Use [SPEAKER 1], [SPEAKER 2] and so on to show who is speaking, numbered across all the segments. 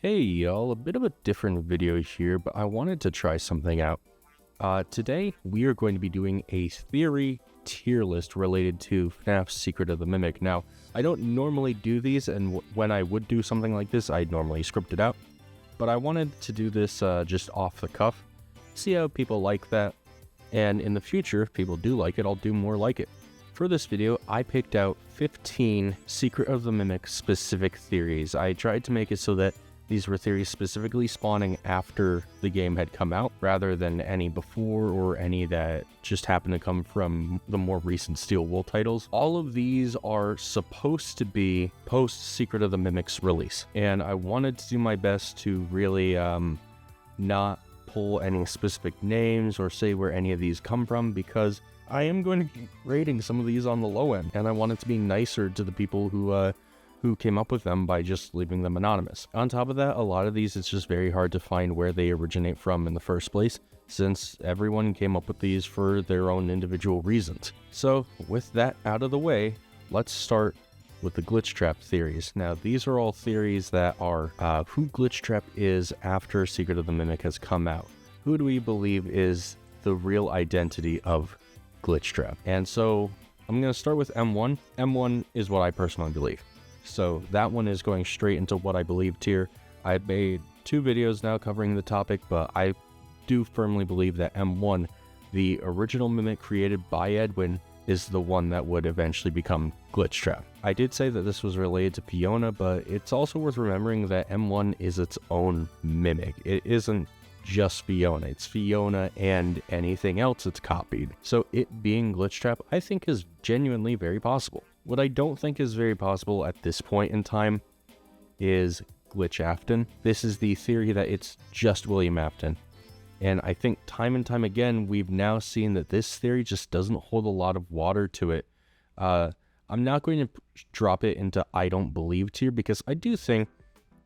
[SPEAKER 1] Hey y'all, a bit of a different video here, but I wanted to try something out. Today, we are going to be doing a theory tier list related to FNaF's Secret of the Mimic. Now, I don't normally do these, and when I would do something like this, I'd normally script it out. But I wanted to do this just off the cuff, see how people like that, and in the future, if people do like it, I'll do more like it. For this video, I picked out 15 Secret of the Mimic specific theories. I tried to make it so that these were theories specifically spawning after the game had come out, rather than any before or any that just happened to come from the more recent Steel Wool titles. All of these are supposed to be post Secret of the Mimic's release, and I wanted to do my best to really not pull any specific names or say where any of these come from, because I am going to be rating some of these on the low end, and I wanted to be nicer to the people who came up with them by just leaving them anonymous. On top of that, a lot of these, it's just very hard to find where they originate from in the first place, since everyone came up with these for their own individual reasons. So with that out of the way, let's start with the glitch trap theories. Now, these are all theories that are who glitch trap is after Secret of the Mimic has come out. Who do we believe is the real identity of glitch trap? And so I'm going to start with M1. M1 is what I personally believe. So that one is going straight into what I believe tier. I've made 2 videos now covering the topic, but I do firmly believe that M1, the original Mimic created by Edwin, is the one that would eventually become glitch trap. I did say that this was related to Fiona, but it's also worth remembering that M1 is its own Mimic. It isn't just Fiona, it's Fiona and anything else it's copied. So it being glitch trap, I think, is genuinely very possible. What I don't think is very possible at this point in time is glitch Afton. This is the theory that it's just William Afton. And I think time and time again, we've now seen that this theory just doesn't hold a lot of water to it. I'm not going to drop it into I don't believe tier, because I do think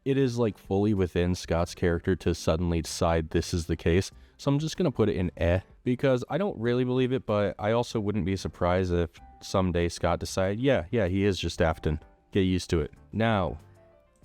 [SPEAKER 1] it is like fully within Scott's character to suddenly decide this is the case. So I'm just going to put it in because I don't really believe it, but I also wouldn't be surprised if someday Scott decided, yeah, he is just Afton. Get used to it. Now,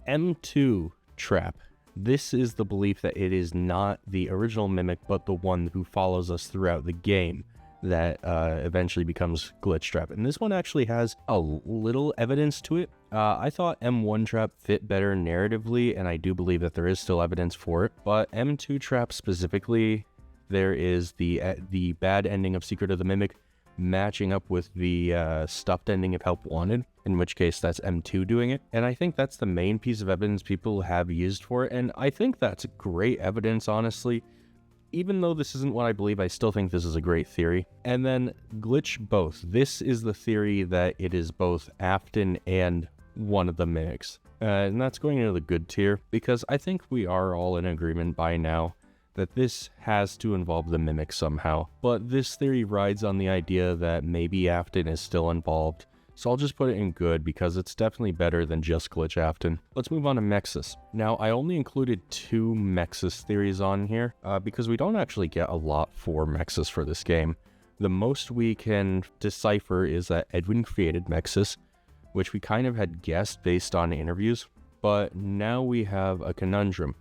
[SPEAKER 1] M2 trap. This is the belief that it is not the original Mimic, but the one who follows us throughout the game that eventually becomes glitch trap. And this one actually has a little evidence to it. I thought M1 trap fit better narratively, and I do believe that there is still evidence for it. But M2 trap specifically, there is the bad ending of Secret of the Mimic matching up with the stuffed ending of Help Wanted, in which case that's M2 doing it. And I think that's the main piece of evidence people have used for it, and I think that's great evidence, honestly. Even though this isn't what I believe, I still think this is a great theory. And then glitch both. This is the theory that it is both Afton and one of the Mimics. And that's going into the good tier, because I think we are all in agreement by now that this has to involve the Mimic somehow. But this theory rides on the idea that maybe Afton is still involved. So I'll just put it in good, because it's definitely better than just glitch Afton. Let's move on to Mexis. Now, I only included 2 Mexis theories on here, because we don't actually get a lot for Mexis for this game. The most we can decipher is that Edwin created Mexis, which we kind of had guessed based on interviews. But now we have a conundrum.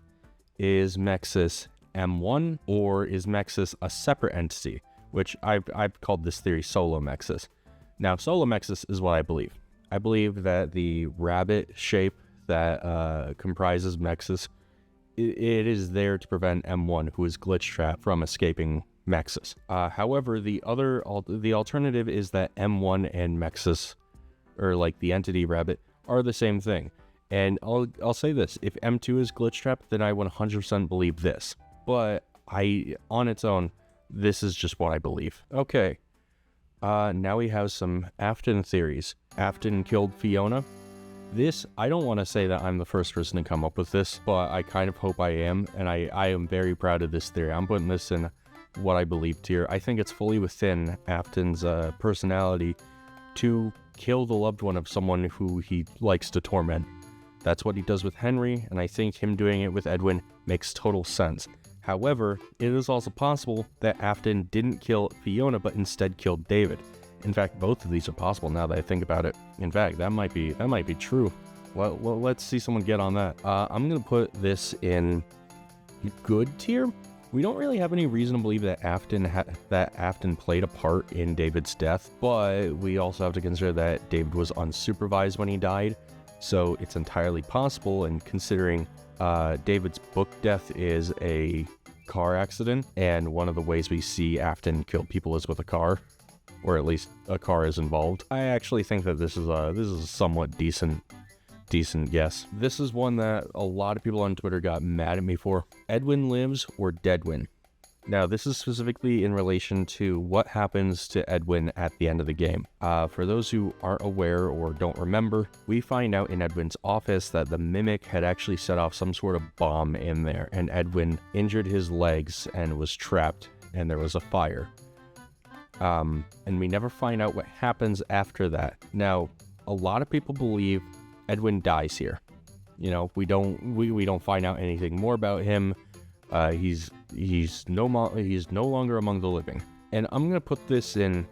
[SPEAKER 1] Is Mexis M1, or is Mexis a separate entity? Which I've called this theory Solo Mexis. Now, Solo Mexis is what I believe. I believe that the rabbit shape that comprises Mexis, it is there to prevent M1, who is glitch trap, from escaping Mexis. However, the alternative is that M1 and Mexis, or like the entity rabbit, are the same thing. And I'll say this: if M2 is glitch trap, then I 100% believe this. But on its own, this is just what I believe. Okay. Now we have some Afton theories. Afton killed Fiona. This, I don't want to say that I'm the first person to come up with this, but I kind of hope I am, and I am very proud of this theory. I'm putting this in what I believe tier. I think it's fully within Afton's personality to kill the loved one of someone who he likes to torment. That's what he does with Henry, and I think him doing it with Edwin makes total sense. However, it is also possible that Afton didn't kill Fiona, but instead killed David. In fact, both of these are possible now that I think about it. In fact, that might be true. Well, let's see someone get on that. I'm going to put this in good tier. We don't really have any reason to believe that Afton played a part in David's death, but we also have to consider that David was unsupervised when he died, so it's entirely possible, and considering David's book death is a car accident, and one of the ways we see Afton kill people is with a car, or at least a car is involved. I actually think that this is a somewhat decent guess. This is one that a lot of people on Twitter got mad at me for. Edwin lives or Deadwin? Now, this is specifically in relation to what happens to Edwin at the end of the game. For those who aren't aware or don't remember, we find out in Edwin's office that the Mimic had actually set off some sort of bomb in there, and Edwin injured his legs and was trapped, and there was a fire. And we never find out what happens after that. Now, a lot of people believe Edwin dies here. You know, we don't find out anything more about him. He's no longer among the living. And I'm gonna put this in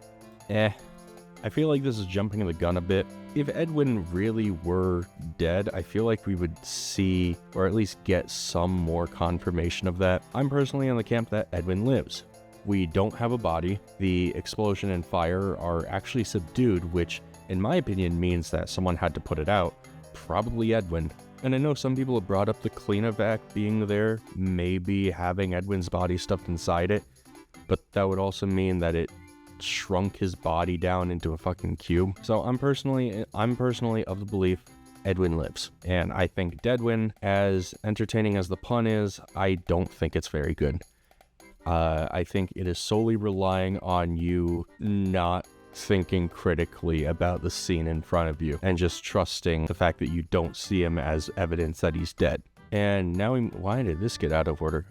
[SPEAKER 1] I feel like this is jumping the gun a bit. If Edwin really were dead, I feel like we would see, or at least get some more confirmation of that. I'm personally in the camp that Edwin lives. We don't have a body. The explosion and fire are actually subdued, which in my opinion means that someone had to put it out, probably Edwin. And I know some people have brought up the cleanovac being there, maybe having Edwin's body stuffed inside it, but that would also mean that it shrunk his body down into a fucking cube. So I'm personally of the belief Edwin lives. And I think Deadwin, as entertaining as the pun is, I don't think it's very good. I think it is solely relying on you not thinking critically about the scene in front of you and just trusting the fact that you don't see him as evidence that he's dead. And now why did this get out of order?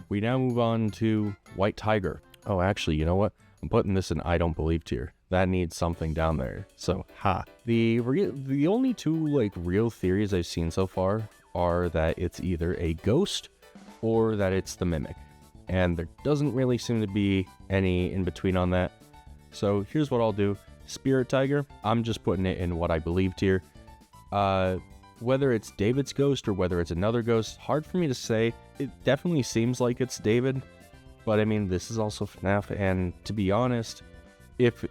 [SPEAKER 1] We now move on to White Tiger. Oh, actually, you know what? I'm putting this in I don't believe tier. That needs something down there. So, the only two real theories I've seen so far are that it's either a ghost or that it's the Mimic. And there doesn't really seem to be any in between on that. So here's what I'll do. Spirit Tiger, I'm just putting it in what I believe tier. Whether it's David's ghost or whether it's another ghost, hard for me to say. It definitely seems like it's David. But I mean, this is also FNaF, and to be honest, if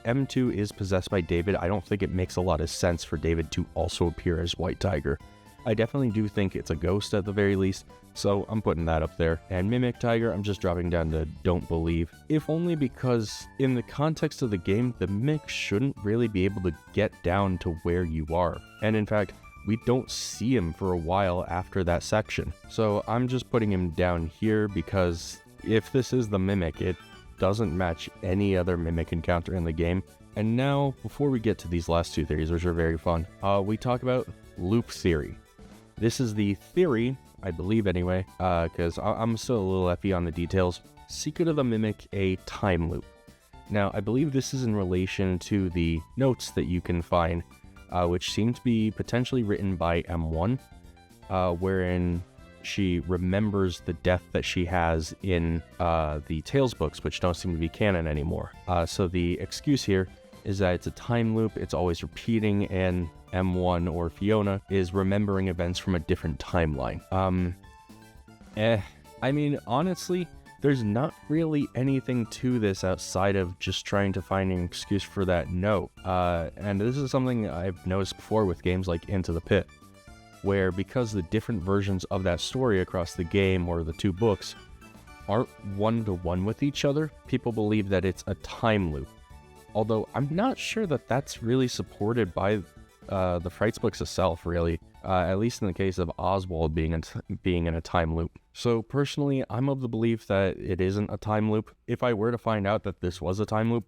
[SPEAKER 1] M2 is possessed by David, I don't think it makes a lot of sense for David to also appear as White Tiger. I definitely do think it's a ghost at the very least, so I'm putting that up there. And Mimic Tiger, I'm just dropping down to don't believe, if only because in the context of the game, the Mimic shouldn't really be able to get down to where you are. And in fact, we don't see him for a while after that section. So I'm just putting him down here because if this is the Mimic, it doesn't match any other Mimic encounter in the game. And now, before we get to these last two theories, which are very fun, we talk about loop theory. This is the theory, I believe anyway, because I'm still a little iffy on the details. Secret of the Mimic, a time loop. Now, I believe this is in relation to the notes that you can find, which seem to be potentially written by M1, wherein she remembers the death that she has in the Tales books, which don't seem to be canon anymore. So the excuse here is that it's a time loop, it's always repeating, and M1 or Fiona is remembering events from a different timeline. I mean, honestly, there's not really anything to this outside of just trying to find an excuse for that note. And this is something I've noticed before with games like Into the Pit, where because the different versions of that story across the game or the two books aren't one-to-one with each other, people believe that it's a time loop. Although I'm not sure that that's really supported by the Frights books itself, really. At least in the case of Oswald being in a time loop. So personally, I'm of the belief that it isn't a time loop. If I were to find out that this was a time loop,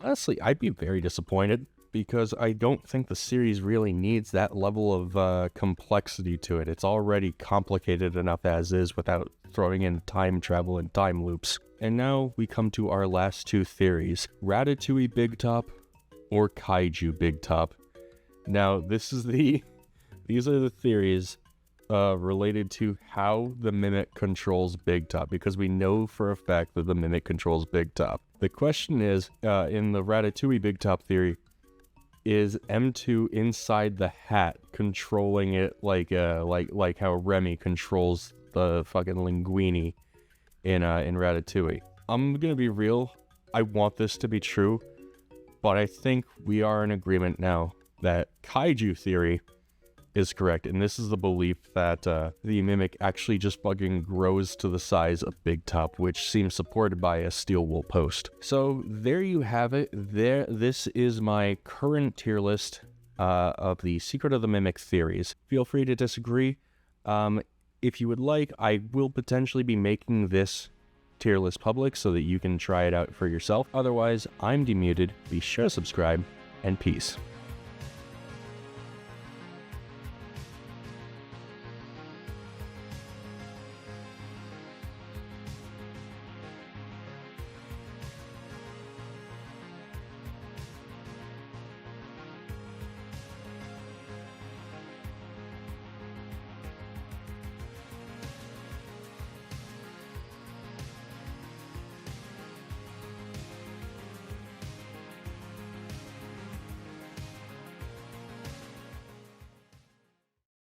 [SPEAKER 1] honestly, I'd be very disappointed, because I don't think the series really needs that level of complexity to it. It's already complicated enough as is without throwing in time travel and time loops. And now we come to our last two theories. Ratatouille Big Top or Kaiju Big Top. Now, these are the theories related to how the Mimic controls Big Top, because we know for a fact that the Mimic controls Big Top. The question is, in the Ratatouille Big Top theory, is M2 inside the hat, controlling it like how Remy controls the fucking linguine in Ratatouille. I'm gonna be real. I want this to be true, but I think we are in agreement now that kaiju theory is correct, and this is the belief that the mimic actually just fucking grows to the size of Big Top, which seems supported by a steel wool post. So there you have it. This is my current tier list of the Secret of the Mimic theories. Feel free to disagree. If you would like, I will potentially be making this tier list public so that you can try it out for yourself. Otherwise, I'm demuted. Be sure to subscribe, and peace.